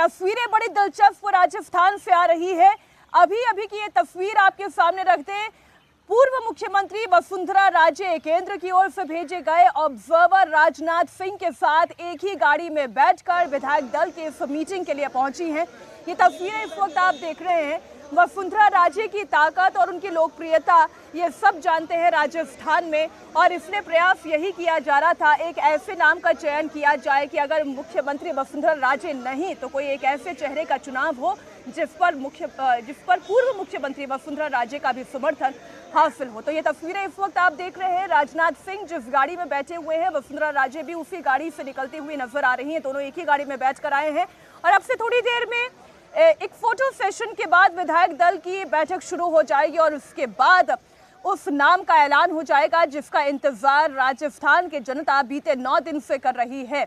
तस्वीरें बड़ी दिलचस्प राजस्थान से आ रही है। अभी अभी की ये तस्वीर आपके सामने रखते हैं। पूर्व मुख्यमंत्री वसुंधरा राजे केंद्र की ओर से भेजे गए ऑब्जर्वर राजनाथ सिंह के साथ एक ही गाड़ी में बैठकर विधायक दल की इस मीटिंग के लिए पहुंची हैं। ये तस्वीरें इस वक्त आप देख रहे हैं। वसुंधरा राजे की ताकत और उनकी लोकप्रियता ये सब जानते हैं राजस्थान में, और इसलिए प्रयास यही किया जा रहा था एक ऐसे नाम का चयन किया जाए कि अगर मुख्यमंत्री वसुंधरा राजे नहीं तो कोई एक ऐसे चेहरे का चुनाव हो जिस पर पूर्व मुख्यमंत्री वसुंधरा राजे का भी समर्थन हासिल हो। तो ये तस्वीरें इस वक्त आप देख रहे हैं। राजनाथ सिंह जिस गाड़ी में बैठे हुए हैं, वसुंधरा राजे भी उसी गाड़ी से निकलती हुई नजर आ रही हैं। दोनों एक ही गाड़ी में बैठकर आए हैं और अब से थोड़ी देर में एक फोटो सेशन के बाद विधायक दल की बैठक शुरू हो जाएगी और उसके बाद उस नाम का ऐलान हो जाएगा जिसका इंतजार राजस्थान की जनता बीते 9 दिन से कर रही है।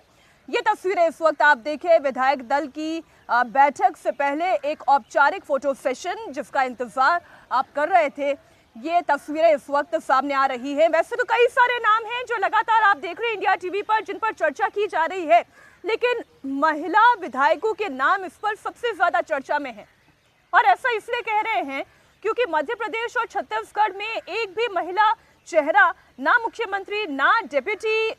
ये तस्वीरें इस वक्त आप देखें। विधायक दल की बैठक से पहले एक औपचारिक फोटो सेशन जिसका इंतजार आप कर रहे थे, ये तस्वीरें इस वक्त सामने आ रही है। वैसे तो कई सारे नाम हैं जो लगातार आप देख रहे हैं इंडिया टीवी पर, जिन पर चर्चा की जा रही है, लेकिन महिला विधायकों के नाम इस पर सबसे ज्यादा चर्चा में है। और ऐसा इसलिए कह रहे हैं क्योंकि मध्य प्रदेश और छत्तीसगढ़ में एक भी महिला चेहरा ना मुख्यमंत्री ना डिप्टी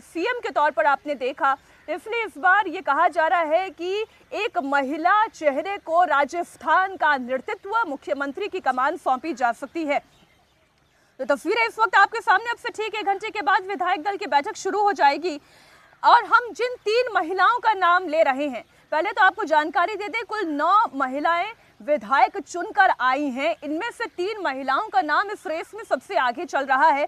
सीएम के तौर पर आपने देखा। इसलिए इस बार ये कहा जा रहा है कि एक महिला चेहरे को राजस्थान का नेतृत्व, मुख्यमंत्री की कमान सौंपी जा सकती है। तो तस्वीरें इस वक्त आपके सामने। अब से ठीक 1 घंटे के बाद विधायक दल की बैठक शुरू हो जाएगी और हम जिन 3 महिलाओं का नाम ले रहे हैं, पहले तो आपको जानकारी दे दें, कुल 9 महिलाएं विधायक चुनकर आई हैं। इनमें से 3 महिलाओं का नाम इस रेस में सबसे आगे चल रहा है।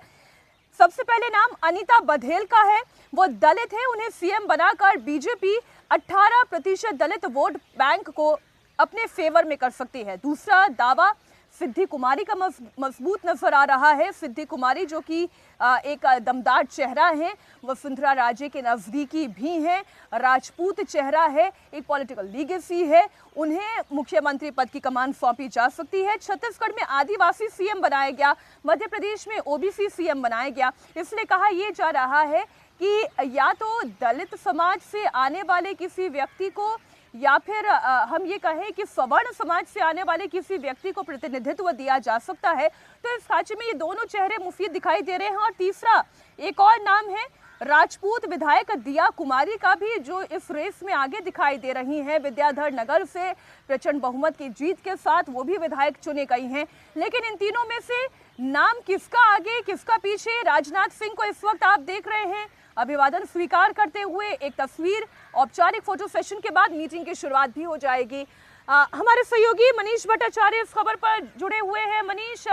सबसे पहले नाम अनीता बघेल का है। वो दलित है, उन्हें सीएम बनाकर बीजेपी 18% दलित वोट बैंक को अपने फेवर में कर सकती है। दूसरा दावा सिद्धि कुमारी का मजबूत नजर आ रहा है। सिद्धि कुमारी जो कि एक दमदार चेहरा है, वसुंधरा राजे के नजदीकी भी हैं, राजपूत चेहरा है, एक पॉलिटिकल लीगेसी है, उन्हें मुख्यमंत्री पद की कमान सौंपी जा सकती है। छत्तीसगढ़ में आदिवासी सीएम बनाया गया, मध्य प्रदेश में ओबीसी सीएम बनाया गया। इसलिए कहा यह जा रहा है कि या तो दलित समाज से आने वाले किसी व्यक्ति को या फिर हम ये कहें कि सवर्ण समाज से आने वाले किसी व्यक्ति को प्रतिनिधित्व दिया जा सकता है। तो इस खांचे में ये दोनों चेहरे मुफीद दिखाई दे रहे हैं। और तीसरा एक और नाम है राजपूत विधायक दिया कुमारी का भी, जो इस रेस में आगे दिखाई दे रही हैं। विद्याधर नगर से प्रचंड बहुमत की जीत के साथ वो भी विधायक चुने गई हैं। लेकिन इन तीनों में से नाम किसका आगे किसका पीछे, राजनाथ सिंह को इस वक्त आप देख रहे हैं अभिवादन स्वीकार करते हुए। एक तस्वीर औपचारिक फोटो सेशन के बाद मीटिंग की शुरुआत भी हो जाएगी। हमारे सहयोगी मनीष भट्टाचार्य इस खबर पर जुड़े हुए हैं। मनीष,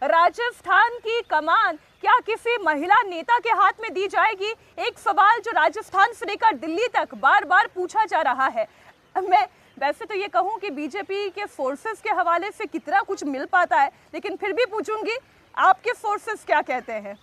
राजस्थान की कमान क्या किसी महिला नेता के हाथ में दी जाएगी? एक सवाल जो राजस्थान से लेकर दिल्ली तक बार बार पूछा जा रहा है। मैं वैसे तो ये कहूँ कि बीजेपी के फोर्सेस के हवाले से कितना कुछ मिल पाता है, लेकिन फिर भी पूछूंगी, आपके फोर्सेस क्या कहते हैं?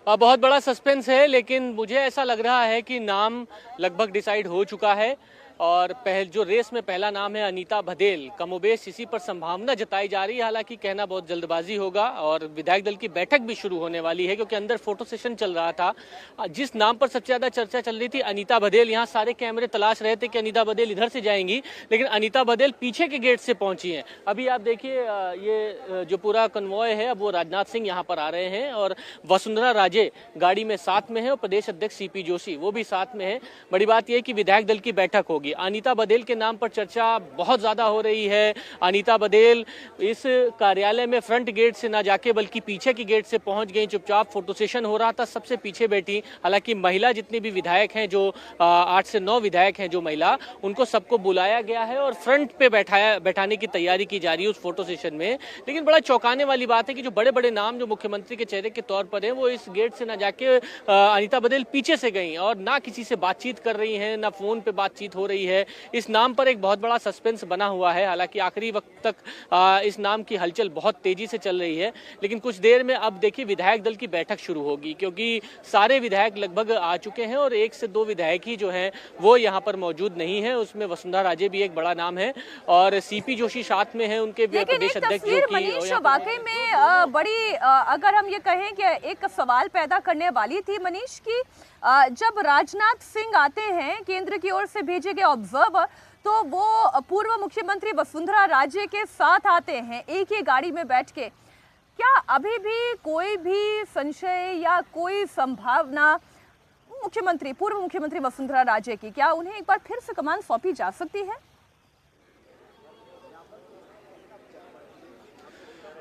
बहुत बड़ा सस्पेंस है, लेकिन मुझे ऐसा लग रहा है कि नाम लगभग डिसाइड हो चुका है। और जो रेस में पहला नाम है अनीता बघेल, कमोबेश इसी पर संभावना जताई जा रही है। हालांकि कहना बहुत जल्दबाजी होगा और विधायक दल की बैठक भी शुरू होने वाली है क्योंकि अंदर फोटो सेशन चल रहा था। जिस नाम पर सबसे ज्यादा चर्चा चल रही थी अनीता बघेल, यहाँ सारे कैमरे तलाश रहे थे कि अनीता बघेल इधर से जाएंगी, लेकिन अनीता बघेल पीछे के गेट से पहुंची है। अभी आप देखिए ये जो पूरा कन्वॉय है अब वो राजनाथ सिंह यहाँ पर आ रहे हैं और वसुंधरा राजे गाड़ी में साथ में है और प्रदेश अध्यक्ष सीपी जोशी वो भी साथ में है। बड़ी बात यह कि विधायक दल की बैठक होगी। अनीता बघेल के नाम पर चर्चा बहुत ज्यादा हो रही है। अनीता बघेल इस कार्यालय में फ्रंट गेट से ना जाके बल्कि पीछे की गेट से पहुंच गई। चुपचाप फोटो सेशन हो रहा था, सबसे पीछे बैठी। हालांकि महिला जितनी भी विधायक हैं, जो 8 से 9 विधायक हैं जो महिला, उनको सबको बुलाया गया है और फ्रंट पे बैठाने की तैयारी की जा रही है उस फोटो सेशन में। लेकिन बड़ा चौंकाने वाली बात है कि जो बड़े बड़े नाम जो मुख्यमंत्री के चेहरे के तौर पर है, वो इस गेट से ना जाके अनीता बघेल पीछे से गई और ना किसी से बातचीत कर रही है, ना फोन पे बातचीत हो रही है। इस नाम पर एक बहुत बड़ा सस्पेंस बना हुआ है। हालांकि आखिरी वक्त तक इस नाम की हलचल बहुत तेजी से चल रही है, लेकिन कुछ देर में अब देखिए विधायक दल की बैठक शुरू होगी क्योंकि सारे विधायक लगभग आ चुके हैं और 1 से 2 विधायक ही जो हैं वो यहाँ पर मौजूद नहीं है। उसमें वसुंधरा राजे भी एक बड़ा नाम है और सीपी जोशी साथ में है, उनके प्रदेश अध्यक्ष जो कि वाकई में बड़ी अगर हम ये कहें कि एक सवाल पैदा करने वाली थी मनीष की जब राजनाथ सिंह आते हैं केंद्र की ओर से भेजे गए ऑब्जर्वर, तो वो पूर्व मुख्यमंत्री वसुंधरा राजे के साथ आते हैं एक ही गाड़ी में बैठ के। क्या अभी भी कोई भी संशय या कोई संभावना पूर्व मुख्यमंत्री वसुंधरा राजे की, क्या उन्हें एक बार फिर से कमान सौंपी जा सकती है?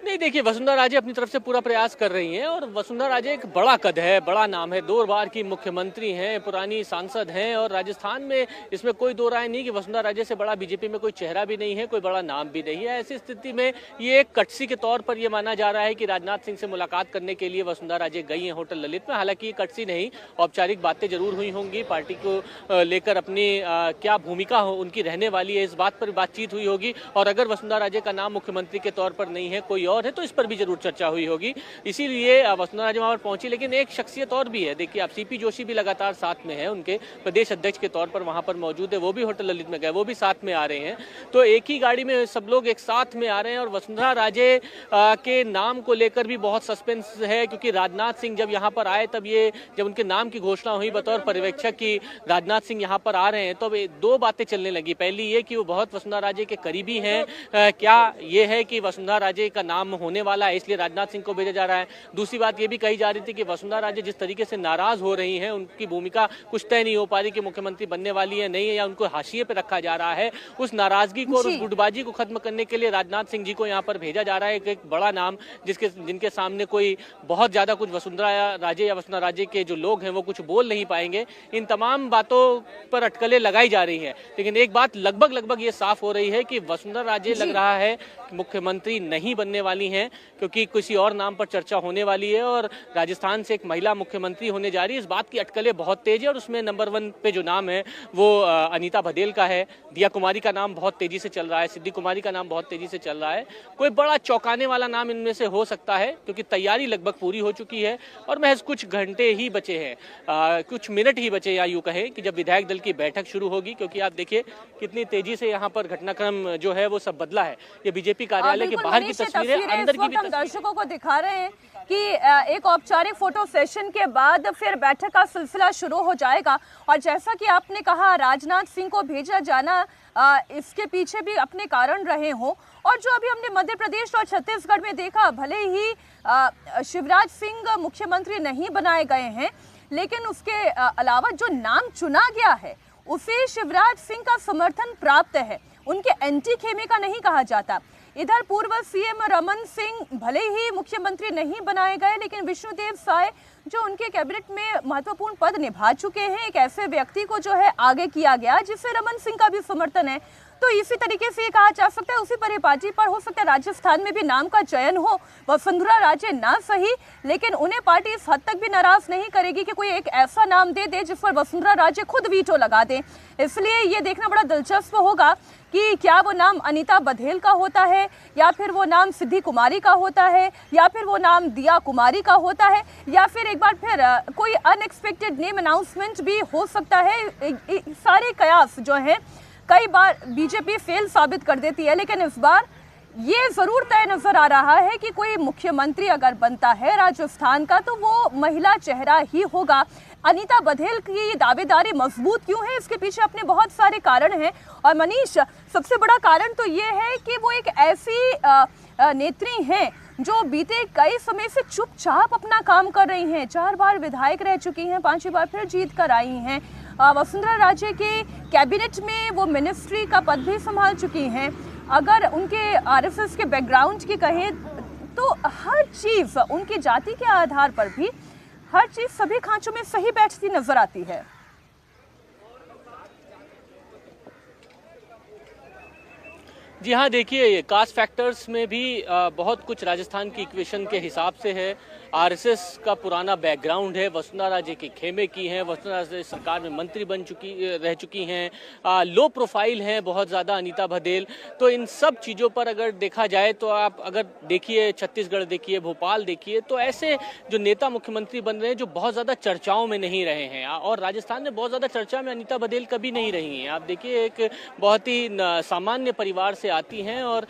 नहीं, देखिए, वसुंधरा राजे अपनी तरफ से पूरा प्रयास कर रही हैं और वसुंधरा राजे एक बड़ा कद है, बड़ा नाम है, 2 बार की मुख्यमंत्री हैं, पुरानी सांसद हैं और राजस्थान में इसमें कोई दो राय नहीं कि वसुंधरा राजे से बड़ा बीजेपी में कोई चेहरा भी नहीं है, कोई बड़ा नाम भी नहीं है। ऐसी स्थिति में ये एक कटसी के तौर पर यह माना जा रहा है कि राजनाथ सिंह से मुलाकात करने के लिए वसुंधरा राजे गई हैं होटल ललित में। हालांकि ये कटसी नहीं, औपचारिक बातें जरूर हुई होंगी, पार्टी को लेकर अपनी क्या भूमिका हो उनकी रहने वाली है, इस बात पर बातचीत हुई होगी। और अगर वसुंधरा राजे का नाम मुख्यमंत्री के तौर पर नहीं है, कोई और है, तो इस पर भी जरूर चर्चा हुई होगी। इसीलिए वसुंधरा राजे वहां पर पहुंची। लेकिन एक शख्सियत और भी है, देखिए, आप सीपी जोशी भी लगातार साथ में है, उनके प्रदेश अध्यक्ष के तौर पर वहां पर मौजूद है, वो भी होटल ललित में गए, वो भी साथ में आ रहे हैं। तो एक ही गाड़ी में सब लोग एक साथ में आ रहे हैं और वसुंधरा राजे के नाम को लेकर भी बहुत सस्पेंस है, क्योंकि राजनाथ सिंह जब यहाँ पर आए, तब जब उनके नाम की घोषणा हुई बतौर पर्यवेक्षक की राजनाथ सिंह यहाँ पर आ रहे हैं, तो 2 बातें चलने लगी। पहली ये कि वो बहुत वसुंधरा राजे के करीबी हैं, क्या ये है कि वसुंधरा राजे का नाम होने वाला है इसलिए राजनाथ सिंह को भेजा जा रहा है। दूसरी बात ये भी कही जा रही थी कि वसुंधरा राजे जिस तरीके से नाराज हो रही हैं, उनकी भूमिका कुछ तय नहीं हो पा रही कि मुख्यमंत्री बनने वाली है नहीं है, या उनको हाशिए पे रखा जा रहा है। उस नाराजगी को और उस गुटबाजी को खत्म करने के लिए राजनाथ सिंह जी को यहाँ पर भेजा जा रहा है। एक बड़ा नाम जिनके सामने कोई बहुत ज्यादा कुछ वसुंधरा राजे या वसुंधरा राजे के जो लोग हैं वो कुछ बोल नहीं पाएंगे। इन तमाम बातों पर अटकलें लगाई जा रही है। लेकिन एक बात लगभग ये साफ हो रही है कि वसुंधरा राजे लग रहा है मुख्यमंत्री नहीं बनने वाली हैं, क्योंकि किसी और नाम पर चर्चा होने वाली है और राजस्थान से एक महिला मुख्यमंत्री होने जा रही है। इस बात की अटकलें बहुत तेज है और उसमें नंबर 1 पे जो नाम है वो अनीता बघेल का है। दिया कुमारी का नाम बहुत तेजी से चल रहा है, सिद्धि कुमारी का नाम बहुत तेजी से चल रहा है। कोई बड़ा चौंकाने वाला नाम इनमें से हो सकता है, क्योंकि तैयारी लगभग पूरी हो चुकी है और महज कुछ घंटे ही बचे हैं, कुछ मिनट ही बचे, या यूं कहें कि जब विधायक दल की बैठक शुरू होगी। क्योंकि आप देखिए कितनी तेजी से यहाँ पर घटनाक्रम जो है वो सब बदला है। ये बीजेपी कार्यालय के बाहर की तस्वीरें, अंदर की भी हम दर्शकों को दिखा रहे हैं कि एक औपचारिक फोटो सेशन के बाद फिर बैठक का सिलसिला शुरू हो जाएगा। और जैसा कि आपने कहा, राजनाथ सिंह को भेजा जाना, इसके पीछे भी अपने कारण रहे हों। और जो अभी हमने मध्य प्रदेश और छत्तीसगढ़ में देखा, भले ही शिवराज सिंह मुख्यमंत्री नहीं बनाए गए हैं, लेकिन उसके अलावा जो नाम चुना गया है उसे शिवराज सिंह का समर्थन प्राप्त है, उनके एंटी खेमे का नहीं कहा जाता। इधर पूर्व सीएम रमन सिंह भले ही मुख्यमंत्री नहीं बनाए गए, लेकिन विष्णुदेव साय जो उनके कैबिनेट में महत्वपूर्ण पद निभा चुके हैं, एक ऐसे व्यक्ति को जो है आगे किया गया जिससे रमन सिंह का भी समर्थन है। तो इसी तरीके से ये कहा जा सकता है उसी परिपाटी पर हो सकता है राजस्थान में भी नाम का चयन हो। वसुंधरा राजे ना सही, लेकिन उन्हें पार्टी इस हद तक भी नाराज नहीं करेगी कि कोई एक ऐसा नाम दे दे जिस पर वसुंधरा राजे खुद वीटो लगा दे। इसलिए ये देखना बड़ा दिलचस्प होगा कि क्या वो नाम अनीता बघेल का होता है, या फिर वो नाम सिद्धि कुमारी का होता है, या फिर वो नाम दिया कुमारी का होता है, या फिर एक बार फिर कोई अनएक्सपेक्टेड नेम अनाउंसमेंट भी हो सकता है। सारे कयास जो हैं कई बार बीजेपी फेल साबित कर देती है, लेकिन इस बार ये जरूर तय नजर आ रहा है कि कोई मुख्यमंत्री अगर बनता है राजस्थान का तो वो महिला चेहरा ही होगा। अनीता बघेल की दावेदारी मजबूत क्यों है, इसके पीछे अपने बहुत सारे कारण हैं। और मनीष, सबसे बड़ा कारण तो ये है कि वो एक ऐसी नेत्री हैं जो बीते कई समय से चुपचाप अपना काम कर रही हैं। 4 बार विधायक रह चुकी हैं, 5वीं बार फिर जीत कर आई हैं। वसुंधरा राजे के कैबिनेट में वो मिनिस्ट्री का पद भी संभाल चुकी हैं। अगर उनके आरएसएस के बैकग्राउंड की कहें तो हर चीज उनकी जाति के आधार पर भी हर चीज सभी खांचों में सही बैठती नजर आती है। जी हाँ, देखिए, कास्ट फैक्टर्स में भी बहुत कुछ राजस्थान की इक्वेशन के हिसाब से है। आरएसएस का पुराना बैकग्राउंड है, वसुंधरा राजे के खेमे की हैं, वसुंधरा राजे सरकार में मंत्री रह चुकी हैं, लो प्रोफाइल हैं बहुत ज़्यादा अनीता बघेल। तो इन सब चीज़ों पर अगर देखा जाए तो आप अगर देखिए छत्तीसगढ़ देखिए, भोपाल देखिए, तो ऐसे जो नेता मुख्यमंत्री बन रहे हैं जो बहुत ज़्यादा चर्चाओं में नहीं रहे हैं। और राजस्थान में बहुत ज़्यादा चर्चा में अनीता बघेल कभी नहीं रही हैं। आप देखिए, एक बहुत ही सामान्य परिवार से आती हैं और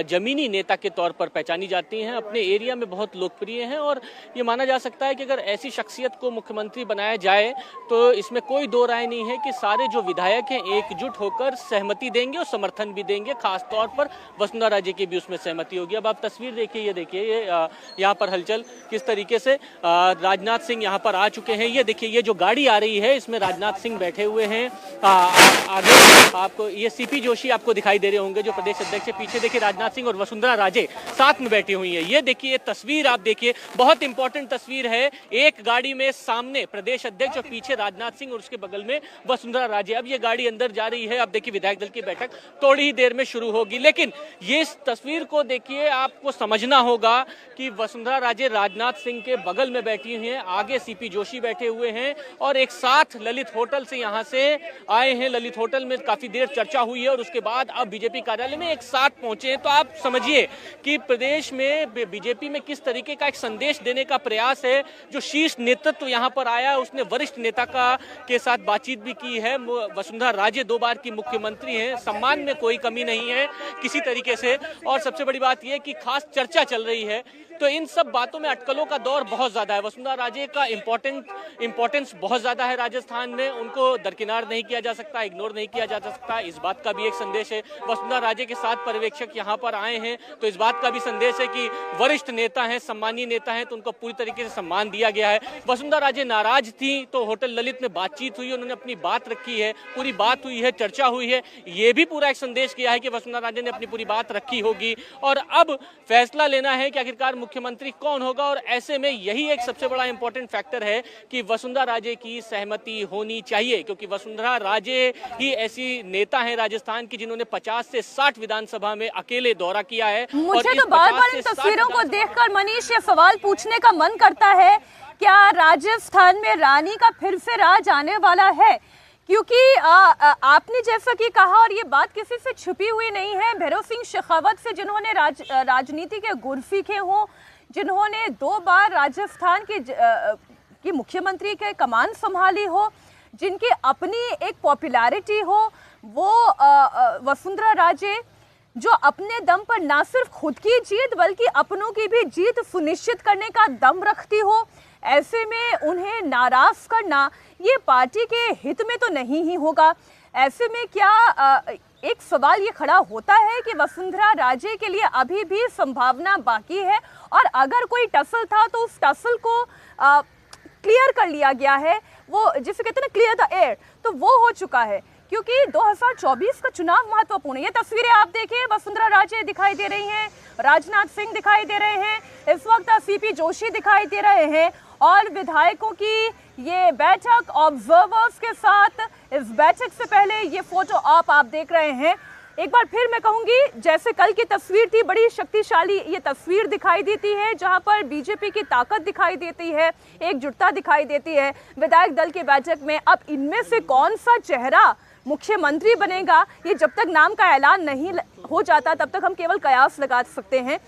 जमीनी नेता के तौर पर पहचानी जाती हैं, अपने एरिया में बहुत लोकप्रिय हैं और ये माना जा सकता है कि अगर ऐसी शख्सियत को मुख्यमंत्री बनाया जाए तो इसमें कोई दो राय नहीं है कि सारे जो विधायक हैं एकजुट होकर सहमति देंगे और समर्थन भी देंगे। खासतौर पर वसुंधरा राजे की भी उसमें सहमति होगी। अब आप तस्वीर देखिए, ये देखिए, ये यहाँ पर हलचल किस तरीके से। राजनाथ सिंह यहाँ पर आ चुके हैं। ये देखिए, ये जो गाड़ी आ रही है इसमें राजनाथ सिंह बैठे हुए हैं। आगे आपको ये सीपी जोशी आपको दिखाई दे रहे होंगे जो प्रदेश अध्यक्ष है। पीछे देखिए राजनाथ सिंह और वसुंधरा राजे साथ में बैठी हुई है। ये देखिए तस्वीर, आप देखिए, बहुत इंपॉर्टेंट तस्वीर है। एक गाड़ी में सामने प्रदेश अध्यक्ष और पीछे राजनाथ सिंह और उसके बगल में वसुंधरा राजे। अब ये गाड़ी अंदर जा रही है। अब देखिए विधायक दल की बैठक थोड़ी ही देर में शुरू होगी। लेकिन ये तस्वीर को देखिए, आपको समझना होगा कि वसुंधरा राजे राजनाथ सिंह के बगल में बैठी हुई हैं, आगे सीपी जोशी बैठे हुए हैं और एक साथ ललित होटल से यहाँ से आए हैं। ललित होटल में काफी देर चर्चा हुई है और उसके बाद अब बीजेपी कार्यालय में एक साथ पहुंचे हैं। तो आप समझिए कि प्रदेश में बीजेपी में किस तरीके का एक संदेश देने का प्रयास है। जो शीर्ष नेतृत्व यहाँ पर आया है उसने वरिष्ठ नेता के साथ बातचीत भी की है। वसुंधरा राजे 2 बार की मुख्यमंत्री हैं, सम्मान में कोई कमी नहीं है किसी तरीके से। और सबसे बड़ी बात यह कि खास चर्चा चल रही है। तो इन सब बातों में अटकलों का दौर बहुत ज्यादा है। वसुंधरा राजे का इंपॉर्टेंस बहुत ज्यादा है राजस्थान में। उनको दरकिनार नहीं किया जा सकता, इग्नोर नहीं किया जा सकता। इस बात का भी एक संदेश है। वसुंधरा राजे के साथ पर्यवेक्षक यहाँ पर आए हैं तो इस बात का भी संदेश है कि वरिष्ठ नेता हैं, सम्मानीय नेता हैं, तो उनको पूरी तरीके से सम्मान दिया गया है। वसुंधरा राजे नाराज थी तो होटल ललित में बातचीत हुई, उन्होंने अपनी बात रखी है, पूरी बात हुई है, चर्चा हुई है। ये भी पूरा एक संदेश किया है कि वसुंधरा राजे ने अपनी पूरी बात रखी होगी और अब फैसला लेना है कि आखिरकार मुख्यमंत्री कौन होगा। और ऐसे में यही एक सबसे बड़ा इंपॉर्टेंट फैक्टर है कि वसुंधरा राजे की सहमति होनी चाहिए, क्योंकि वसुंधरा राजे ही ऐसी नेता हैं राजस्थान की जिन्होंने 50 से 60 विधानसभा में अकेले दौरा किया है। मुझे तो बार बार इन तस्वीरों को देखकर मनीष ये सवाल पूछने का मन करता है, क्या राजस्थान में रानी का फिर से राज आने वाला है? क्योंकि आपने जैसा कि कहा और ये बात किसी से छुपी हुई नहीं है, भैरव सिंह शेखावत से जिन्होंने राजनीति के गुर सीखे हों, जिन्होंने 2 बार राजस्थान की मुख्यमंत्री के कमान संभाली हो, जिनकी अपनी एक पॉपुलैरिटी हो, वो वसुंधरा राजे जो अपने दम पर ना सिर्फ खुद की जीत बल्कि अपनों की भी जीत सुनिश्चित करने का दम रखती हो। ऐसे में उन्हें नाराज करना ये पार्टी के हित में तो नहीं ही होगा। ऐसे में क्या एक सवाल ये खड़ा होता है कि वसुंधरा राजे के लिए अभी भी संभावना बाकी है और अगर कोई टसल था तो उस टसल को क्लियर कर लिया गया है, वो जिसे कहते हैं ना क्लियर द एयर, तो वो हो चुका है क्योंकि 2024 का चुनाव महत्वपूर्ण है। ये तस्वीरें आप देखिए, वसुंधरा राजे दिखाई दे रही हैं, राजनाथ सिंह दिखाई दे रहे हैं, इस वक्त सीपी जोशी दिखाई दे रहे हैं और विधायकों की ये बैठक ऑब्जर्वर्स के साथ। इस बैठक से पहले ये फोटो आप देख रहे हैं। एक बार फिर मैं कहूंगी, जैसे कल की तस्वीर थी, बड़ी शक्तिशाली ये तस्वीर दिखाई देती है जहां पर बीजेपी की ताकत दिखाई देती है, एकजुटता दिखाई देती है विधायक दल की बैठक में। अब इनमें से कौन सा चेहरा मुख्यमंत्री बनेगा, ये जब तक नाम का ऐलान नहीं हो जाता तब तक हम केवल कयास लगा सकते हैं।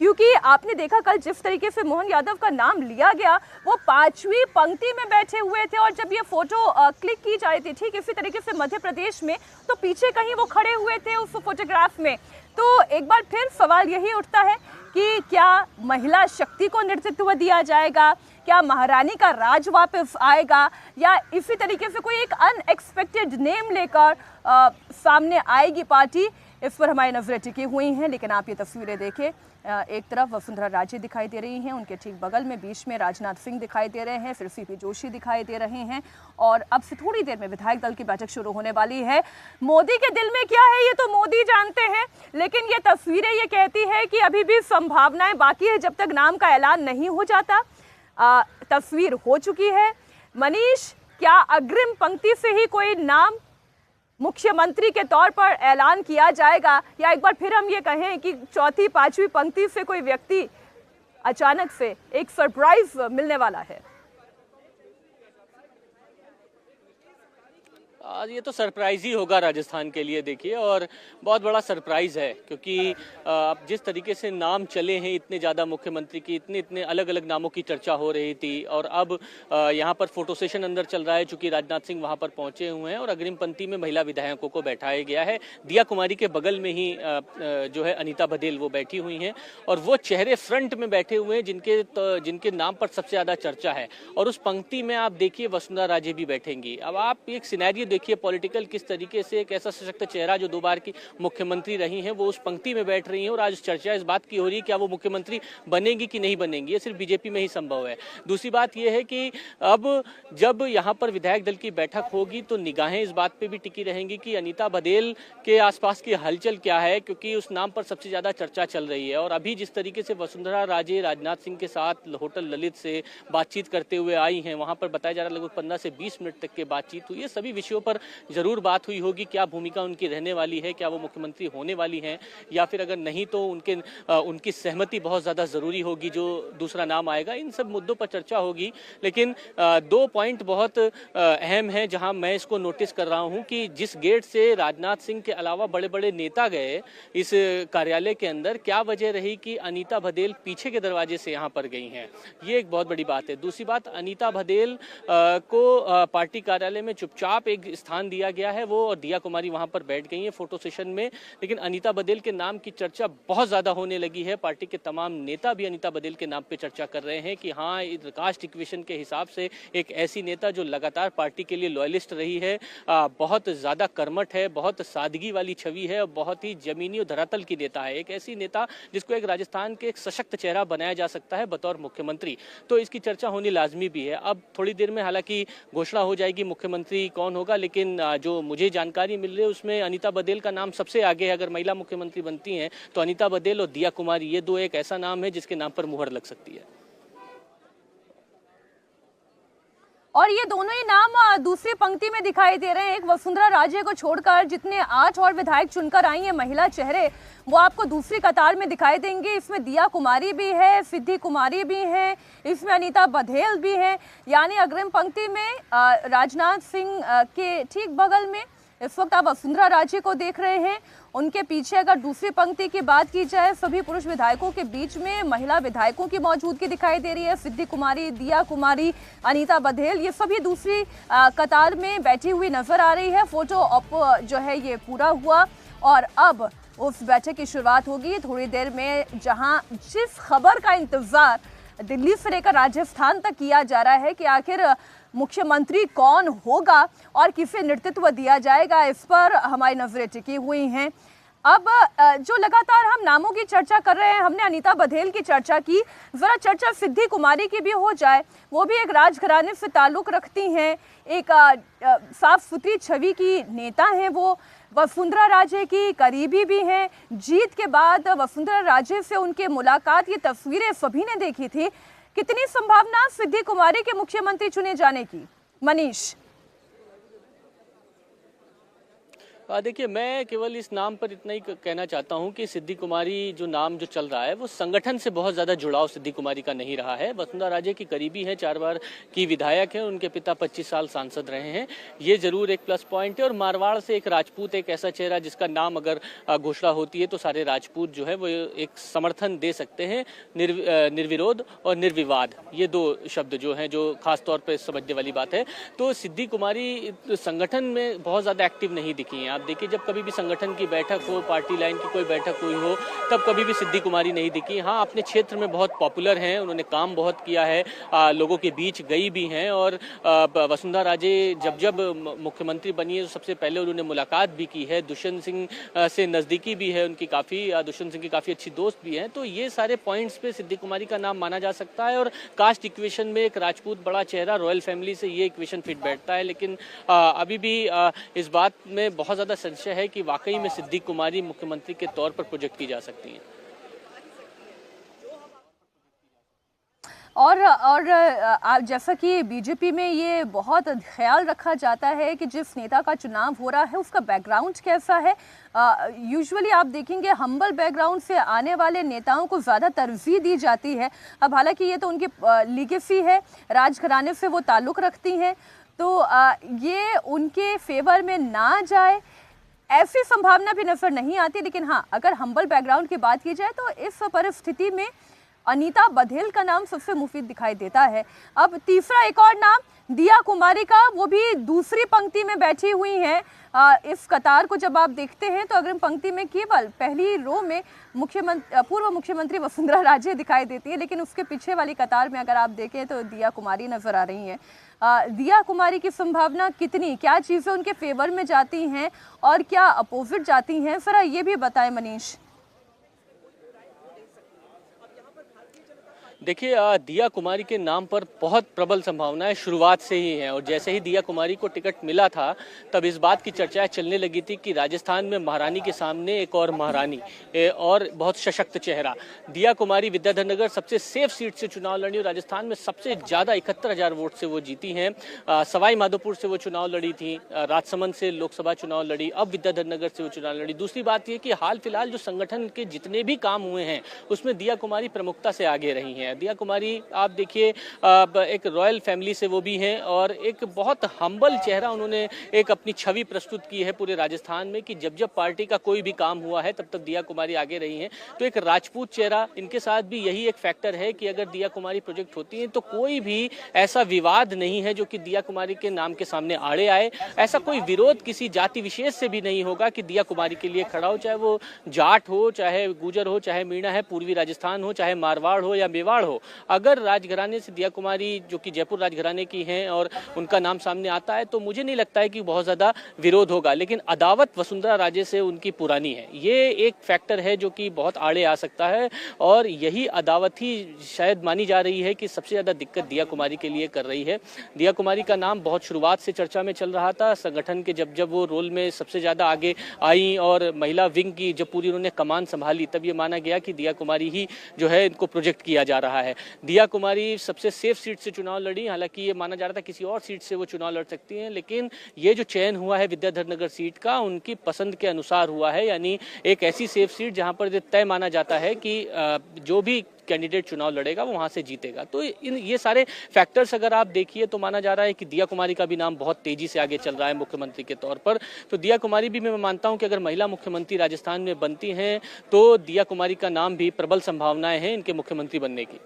क्योंकि आपने देखा कल जिस तरीके से मोहन यादव का नाम लिया गया, वो 5वीं पंक्ति में बैठे हुए थे और जब ये फोटो क्लिक की जा रही थी ठीक इसी तरीके से मध्य प्रदेश में, तो पीछे कहीं वो खड़े हुए थे उस फोटोग्राफ में। तो एक बार फिर सवाल यही उठता है कि क्या महिला शक्ति को नेतृत्व दिया जाएगा, क्या महारानी का राज वापस आएगा, या इसी तरीके से कोई एक अनएक्सपेक्टेड नेम लेकर सामने आएगी पार्टी। इस पर हमारी नजरें टिकी हुई हैं। लेकिन आप ये तस्वीरें देखें, एक तरफ वसुंधरा राजे दिखाई दे रही हैं, उनके ठीक बगल में बीच में राजनाथ सिंह दिखाई दे रहे हैं, फिर सीपी जोशी दिखाई दे रहे हैं और अब से थोड़ी देर में विधायक दल की बैठक शुरू होने वाली है। मोदी के दिल में क्या है ये तो मोदी जानते हैं, लेकिन ये तस्वीरें ये कहती है कि अभी भी संभावनाएं बाकी है जब तक नाम का ऐलान नहीं हो जाता। तस्वीर हो चुकी है। मनीष, क्या अग्रिम पंक्ति से ही कोई नाम मुख्यमंत्री के तौर पर ऐलान किया जाएगा, या एक बार फिर हम ये कहें कि 4वीं 5वीं पंक्ति से कोई व्यक्ति अचानक से एक सरप्राइज मिलने वाला है? ये तो सरप्राइज ही होगा राजस्थान के लिए, देखिए, और बहुत बड़ा सरप्राइज है, क्योंकि अब जिस तरीके से नाम चले हैं इतने ज़्यादा मुख्यमंत्री की, इतने अलग अलग नामों की चर्चा हो रही थी, और अब यहाँ पर फोटो सेशन अंदर चल रहा है, चूंकि राजनाथ सिंह वहाँ पर पहुंचे हुए हैं और अग्रिम पंक्ति में महिला विधायकों को बैठाया गया है। दिया कुमारी के बगल में ही जो है अनीता बघेल वो बैठी हुई हैं, और वो चेहरे फ्रंट में बैठे हुए हैं जिनके नाम पर सबसे ज़्यादा चर्चा है, और उस पंक्ति में आप देखिए वसुंधरा राजे भी बैठेंगी। अब आप एक सिनेरियो देखिए पॉलिटिकल, किस तरीके से एक ऐसा सशक्त चेहरा जो 2 बार की मुख्यमंत्री रही हैं वो उस पंक्ति में बैठ रही हैं, और आज चर्चा इस बात की हो रही है क्या वो मुख्यमंत्री बनेगी कि नहीं बनेंगी। ये सिर्फ बीजेपी में ही संभव है। दूसरी बात यह है कि अब जब यहाँ पर विधायक दल की बैठक होगी तो निगाहें इस बात पे भी टिकी रहेंगी कि अनीता बघेल के आसपास की हलचल क्या है, क्योंकि उस नाम पर सबसे ज्यादा चर्चा चल रही है। और अभी जिस तरीके से वसुंधरा राजे राजनाथ सिंह के साथ होटल ललित से बातचीत करते हुए आई हैं, वहां पर बताया जा रहा है लगभग 15 से 20 मिनट तक की बातचीत हुई है। सभी विषयों पर जरूर बात हुई होगी, क्या भूमिका उनकी रहने वाली है, क्या वो मुख्यमंत्री होने वाली हैं, या फिर अगर नहीं तो उनकी सहमति बहुत ज्यादा जरूरी होगी जो दूसरा नाम आएगा। इन सब मुद्दों पर चर्चा होगी। लेकिन 2 पॉइंट बहुत अहम हैं जहां मैं इसको नोटिस कर रहा हूं कि जिस गेट से राजनाथ सिंह के अलावा बड़े बड़े नेता गए इस कार्यालय के अंदर, क्या वजह रही कि अनीता बघेल पीछे के दरवाजे से यहां पर गई हैं, ये एक बहुत बड़ी बात है। दूसरी बात, अनीता बघेल को पार्टी कार्यालय में चुपचाप एक स्थान दिया गया है, वो और दिया कुमारी वहां पर बैठ गई हैं फोटो सेशन में। लेकिन अनीता बघेल के नाम की चर्चा बहुत ज्यादा होने लगी है। पार्टी के तमाम नेता भी अनीता बघेल के नाम पे चर्चा कर रहे हैं कि हाँ, कास्ट इक्वेशन के हिसाब से एक ऐसी नेता जो लगातार पार्टी के लिए लॉयलिस्ट रही है, बहुत ज्यादा कर्मठ है, बहुत सादगी वाली छवि है, और बहुत ही जमीनी और धरातल की नेता है। एक ऐसी नेता जिसको एक राजस्थान के एक सशक्त चेहरा बनाया जा सकता है बतौर मुख्यमंत्री, तो इसकी चर्चा होनी लाजमी भी है। अब थोड़ी देर में हालांकि घोषणा हो जाएगी मुख्यमंत्री कौन होगा, लेकिन जो मुझे जानकारी मिल रही है उसमें अनीता बघेल का नाम सबसे आगे है। अगर महिला मुख्यमंत्री बनती हैं तो अनीता बघेल और दिया कुमारी, ये 2 एक ऐसा नाम है जिसके नाम पर मुहर लग सकती है। और ये दोनों ही नाम दूसरी पंक्ति में दिखाई दे रहे हैं। एक वसुंधरा राजे को छोड़कर जितने 8 और विधायक चुनकर आई हैं महिला चेहरे, वो आपको दूसरी कतार में दिखाई देंगे। इसमें दिया कुमारी भी है, सिद्धि कुमारी भी है, इसमें अनीता बघेल भी है। यानी अग्रिम पंक्ति में राजनाथ सिंह के ठीक बगल में इस वक्त आप वसुंधरा राजे को देख रहे हैं। उनके पीछे अगर दूसरी पंक्ति की बात की जाए, सभी पुरुष विधायकों के बीच में महिला विधायकों की मौजूदगी दिखाई दे रही है। सिद्धि कुमारी, दिया कुमारी, अनीता बघेल, ये सभी दूसरी कतार में बैठी हुई नजर आ रही है। फोटो ऑप जो है ये पूरा हुआ और अब उस बैठक की शुरुआत होगी थोड़ी देर में, जहां जिस खबर का इंतजार दिल्ली से लेकर राजस्थान तक किया जा रहा है कि आखिर मुख्यमंत्री कौन होगा और किसे नेतृत्व दिया जाएगा, इस पर हमारी नजरें टिकी हुई हैं। अब जो लगातार हम नामों की चर्चा कर रहे हैं, हमने अनीता बघेल की चर्चा की, जरा चर्चा सिद्धि कुमारी की भी हो जाए। वो भी एक राजघराने से ताल्लुक रखती हैं, एक साफ सुथरी छवि की नेता हैं। वो वसुंधरा राजे की करीबी भी हैं। जीत के बाद वसुंधरा राजे से उनके मुलाकात, ये तस्वीरें सभी ने देखी थी। कितनी संभावना सिद्धि कुमारी के मुख्यमंत्री चुने जाने की, मनीष? देखिए, मैं केवल इस नाम पर इतना ही कहना चाहता हूं कि सिद्धि कुमारी जो नाम जो चल रहा है वो संगठन से बहुत ज़्यादा जुड़ाव सिद्धि कुमारी का नहीं रहा है। वसुंधरा राजे की करीबी है, 4 बार की विधायक है, उनके पिता 25 साल सांसद रहे हैं, ये जरूर एक प्लस पॉइंट है। और मारवाड़ से एक राजपूत, एक ऐसा चेहरा जिसका नाम अगर घोषणा होती है तो सारे राजपूत जो है वो एक समर्थन दे सकते हैं। निर्विरोध और निर्विवाद, ये 2 शब्द जो हैं जो खासतौर पर समझने वाली बात है। तो सिद्धि कुमारी संगठन में बहुत ज़्यादा एक्टिव नहीं दिखी हैं। आप देखिए, जब कभी भी संगठन की बैठक हो, पार्टी लाइन की कोई बैठक हुई हो, तब कभी भी सिद्धि कुमारी नहीं दिखी। हाँ, अपने क्षेत्र में बहुत पॉपुलर हैं, उन्होंने काम बहुत किया है, लोगों के बीच गई भी हैं। और वसुंधरा राजे जब मुख्यमंत्री बनी है तो सबसे पहले उन्होंने मुलाकात भी की है। दुष्यंत सिंह से नज़दीकी भी है उनकी काफ़ी, दुष्यंत सिंह की काफ़ी अच्छी दोस्त भी हैं। तो ये सारे पॉइंट्स पे सिद्धि कुमारी का नाम माना जा सकता है। और कास्ट इक्वेशन में एक राजपूत बड़ा चेहरा, रॉयल फैमिली से, ये इक्वेशन फिट बैठता है। लेकिन अभी भी इस बात में बहुत ज़्यादा संशय है कि वाकई में सिद्धि कुमारी मुख्यमंत्री के तौर पर प्रोजेक्ट की जा सकती हैं। और आप जैसा कि बीजेपी में ये बहुत ख्याल रखा जाता है कि जिस नेता का चुनाव हो रहा है उसका बैकग्राउंड कैसा है। यूजुअली आप देखेंगे हम्बल बैकग्राउंड से आने वाले नेताओं को ज़्यादा तरजीह दी जाती है। अब हालांकि ये तो उनकी लीगेसी है, राजघराने से वो ताल्लुक़ रखती हैं, तो ये उनके फेवर में ना जाए ऐसी संभावना भी नजर नहीं आती। लेकिन हाँ, अगर हम्बल बैकग्राउंड की बात की जाए तो इस परिस्थिति में अनीता बघेल का नाम सबसे मुफीद दिखाई देता है। अब तीसरा एक और नाम दिया कुमारी का, वो भी दूसरी पंक्ति में बैठी हुई हैं। इस कतार को जब आप देखते हैं तो अग्रिम पंक्ति में केवल पहली रो में पूर्व मुख्यमंत्री वसुंधरा राजे दिखाई देती है, लेकिन उसके पीछे वाली कतार में अगर आप देखें तो दिया कुमारी नजर आ रही हैं। दिया कुमारी की संभावना कितनी, क्या चीज़ें उनके फेवर में जाती हैं और क्या अपोजिट जाती हैं, जरा ये भी बताएं मनीष। देखिए, दिया कुमारी के नाम पर बहुत प्रबल संभावनाएं शुरुआत से ही हैं और जैसे ही दिया कुमारी को टिकट मिला था तब इस बात की चर्चाएं चलने लगी थी कि राजस्थान में महारानी के सामने एक और महारानी और बहुत सशक्त चेहरा। दिया कुमारी विद्याधर नगर सबसे सेफ सीट से चुनाव लड़ी और राजस्थान में सबसे ज़्यादा 71,000 वोट से वो जीती हैं। सवाई माधोपुर से वो चुनाव लड़ी थी, राजसमंद से लोकसभा चुनाव लड़ी, अब विद्याधर नगर से वो चुनाव लड़ी। दूसरी बात यह कि हाल फिलहाल जो संगठन के जितने भी काम हुए हैं उसमें दिया कुमारी प्रमुखता से आगे रही हैं। दिया कुमारी आप देखिए एक रॉयल फैमिली से वो भी हैं और एक बहुत हम्बल चेहरा उन्होंने एक अपनी छवि प्रस्तुत की है पूरे राजस्थान में कि जब जब पार्टी का कोई भी काम हुआ है तब तब दिया कुमारी आगे रही हैं। तो एक राजपूत चेहरा, इनके साथ भी यही एक फैक्टर है कि अगर दिया कुमारी प्रोजेक्ट होती है तो कोई भी ऐसा विवाद नहीं है जो कि दिया कुमारी के नाम के सामने आड़े आए। ऐसा कोई विरोध किसी जाति विशेष से भी नहीं होगा कि दिया कुमारी के लिए खड़ा हो, चाहे वो जाट हो, चाहे गुजर हो, चाहे मीणा है, पूर्वी राजस्थान हो, चाहे मारवाड़ हो या मेवाड़ हो। अगर राजघराने से दिया कुमारी जो कि जयपुर राजघराने की हैं और उनका नाम सामने आता है तो मुझे नहीं लगता है कि बहुत ज़्यादा विरोध होगा। लेकिन अदावत वसुंधरा राजे से उनकी पुरानी है, ये एक फैक्टर है जो कि बहुत आड़े आ सकता है और यही अदावत ही शायद मानी जा रही है कि सबसे ज़्यादा दिक्कत दिया कुमारी के लिए कर रही है। दिया कुमारी का नाम बहुत शुरुआत से चर्चा में चल रहा था। संगठन के जब जब वो रोल में सबसे ज़्यादा आगे आई और महिला विंग की जब पूरी उन्होंने कमान संभाली तब ये माना गया कि दिया कुमारी ही जो है इनको प्रोजेक्ट किया जा रहा है। दिया कुमारी सबसे सेफ सीट से चुनाव लड़ी, हालांकि ये माना जा रहा था किसी और सीट से वो चुनाव लड़ सकती हैं, लेकिन ये जो चयन हुआ है विद्याधर नगर सीट का उनकी पसंद के अनुसार हुआ है। यानी एक ऐसी सेफ सीट जहां पर तय माना जाता है कि जो भी कैंडिडेट चुनाव लड़ेगा वो वहां से जीतेगा। तो ये सारे फैक्टर्स अगर आप देखिए तो माना जा रहा है कि दिया कुमारी का भी नाम बहुत तेजी से आगे चल रहा है मुख्यमंत्री के तौर पर। तो दिया कुमारी भी मैं मानता हूं कि अगर महिला मुख्यमंत्री राजस्थान में बनती हैं तो दिया कुमारी का नाम भी प्रबल संभावनाएं हैं इनके मुख्यमंत्री बनने की।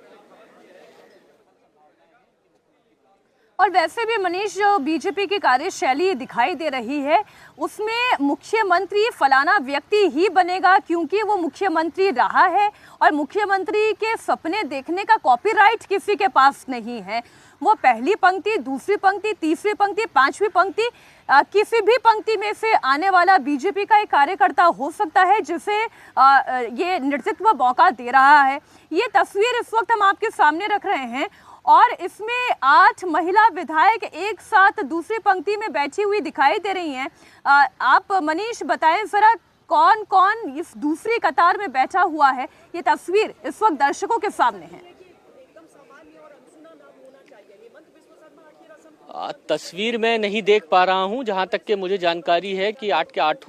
और वैसे भी मनीष, जो बीजेपी की कार्यशैली दिखाई दे रही है उसमें मुख्यमंत्री फलाना व्यक्ति ही बनेगा क्योंकि वो मुख्यमंत्री रहा है और मुख्यमंत्री के सपने देखने का कॉपीराइट किसी के पास नहीं है। वो पहली पंक्ति, दूसरी पंक्ति, तीसरी पंक्ति, पांचवी पंक्ति, किसी भी पंक्ति में से आने वाला बीजेपी का एक कार्यकर्ता हो सकता है जिसे ये नेतृत्व मौका दे रहा है। ये तस्वीर इस वक्त हम आपके सामने रख रहे हैं और इसमें 8 महिला विधायक एक साथ दूसरी पंक्ति में बैठी हुई दिखाई दे रही हैं। आप मनीष बताएं जरा कौन कौन इस दूसरी कतार में बैठा हुआ है। ये तस्वीर इस वक्त दर्शकों के सामने है। तस्वीर में नहीं देख पा रहा हूं, जहां तक कि मुझे जानकारी है कि 8 के 8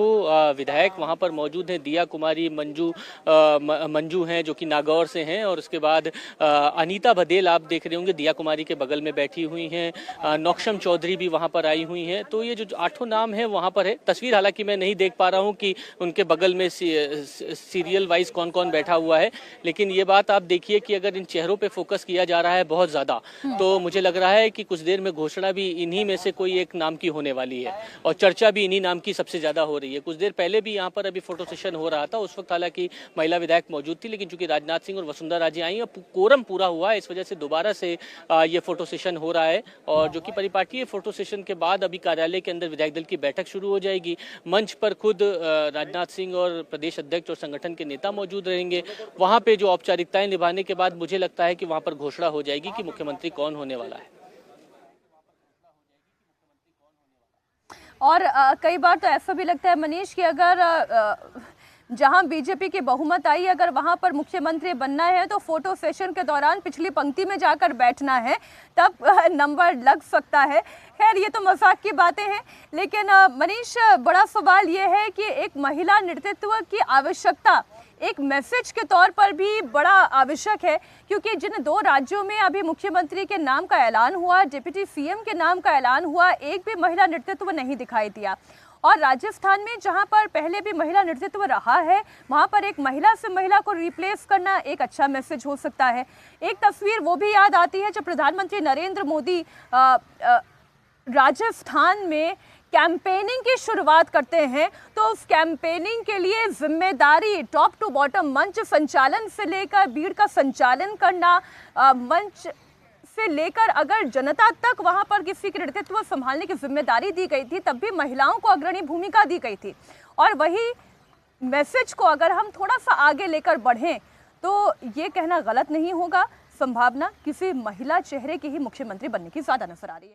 विधायक वहां पर मौजूद हैं। दिया कुमारी, मंजू हैं जो कि नागौर से हैं और उसके बाद अनीता बघेल आप देख रहे होंगे दिया कुमारी के बगल में बैठी हुई हैं। नौक्षम चौधरी भी वहां पर आई हुई हैं। तो ये जो 8 नाम है वहां पर है। तस्वीर हालांकि मैं नहीं देख पा रहा हूं कि उनके बगल में सीरियल वाइज कौन कौन बैठा हुआ है, लेकिन ये बात आप देखिए कि अगर इन चेहरों पर फोकस किया जा रहा है बहुत ज्यादा तो मुझे लग रहा है कि कुछ देर में घोषणा भी इन्हीं में से कोई एक नाम की होने वाली है और चर्चा भी इन्हीं नाम की सबसे ज्यादा हो रही है। कुछ देर पहले भी यहाँ पर अभी फोटो सेशन हो रहा था, उस वक्त हालांकि महिला विधायक मौजूद थी, लेकिन चूंकि राजनाथ सिंह और वसुंधरा राजे आई और कोरम पूरा हुआ है इस वजह से दोबारा से ये फोटो सेशन हो रहा है। और जो कि परिपाटी फोटो सेशन के बाद अभी कार्यालय के अंदर विधायक दल की बैठक शुरू हो जाएगी। मंच पर खुद राजनाथ सिंह और प्रदेश अध्यक्ष और संगठन के नेता मौजूद रहेंगे। वहां पे जो औपचारिकताएं निभाने के बाद मुझे लगता है कि वहां पर घोषणा हो जाएगी कि मुख्यमंत्री कौन होने वाला है। और कई बार तो ऐसा भी लगता है मनीष कि अगर जहां बीजेपी की बहुमत आई, अगर वहां पर मुख्यमंत्री बनना है तो फोटो सेशन के दौरान पिछली पंक्ति में जाकर बैठना है, तब नंबर लग सकता है। खैर ये तो मजाक की बातें हैं, लेकिन मनीष बड़ा सवाल ये है कि एक महिला नेतृत्व की आवश्यकता एक मैसेज के तौर पर भी बड़ा आवश्यक है, क्योंकि जिन 2 राज्यों में अभी मुख्यमंत्री के नाम का ऐलान हुआ, डिप्टी सीएम के नाम का ऐलान हुआ, एक भी महिला नेतृत्व नहीं दिखाई दिया। और राजस्थान में जहां पर पहले भी महिला नेतृत्व रहा है, वहां पर एक महिला से महिला को रिप्लेस करना एक अच्छा मैसेज हो सकता है। एक तस्वीर वो भी याद आती है जब प्रधानमंत्री नरेंद्र मोदी राजस्थान में कैंपेनिंग की शुरुआत करते हैं, तो उस कैंपेनिंग के लिए जिम्मेदारी टॉप टू बॉटम मंच संचालन से लेकर भीड़ का संचालन करना, मंच से लेकर अगर जनता तक वहां पर किसी के नेतृत्व संभालने की जिम्मेदारी दी गई थी, तब भी महिलाओं को अग्रणी भूमिका दी गई थी। और वही मैसेज को अगर हम थोड़ा सा आगे लेकर बढ़ें तो ये कहना गलत नहीं होगा, संभावना किसी महिला चेहरे की ही मुख्यमंत्री बनने की ज्यादा नजर आ रही है।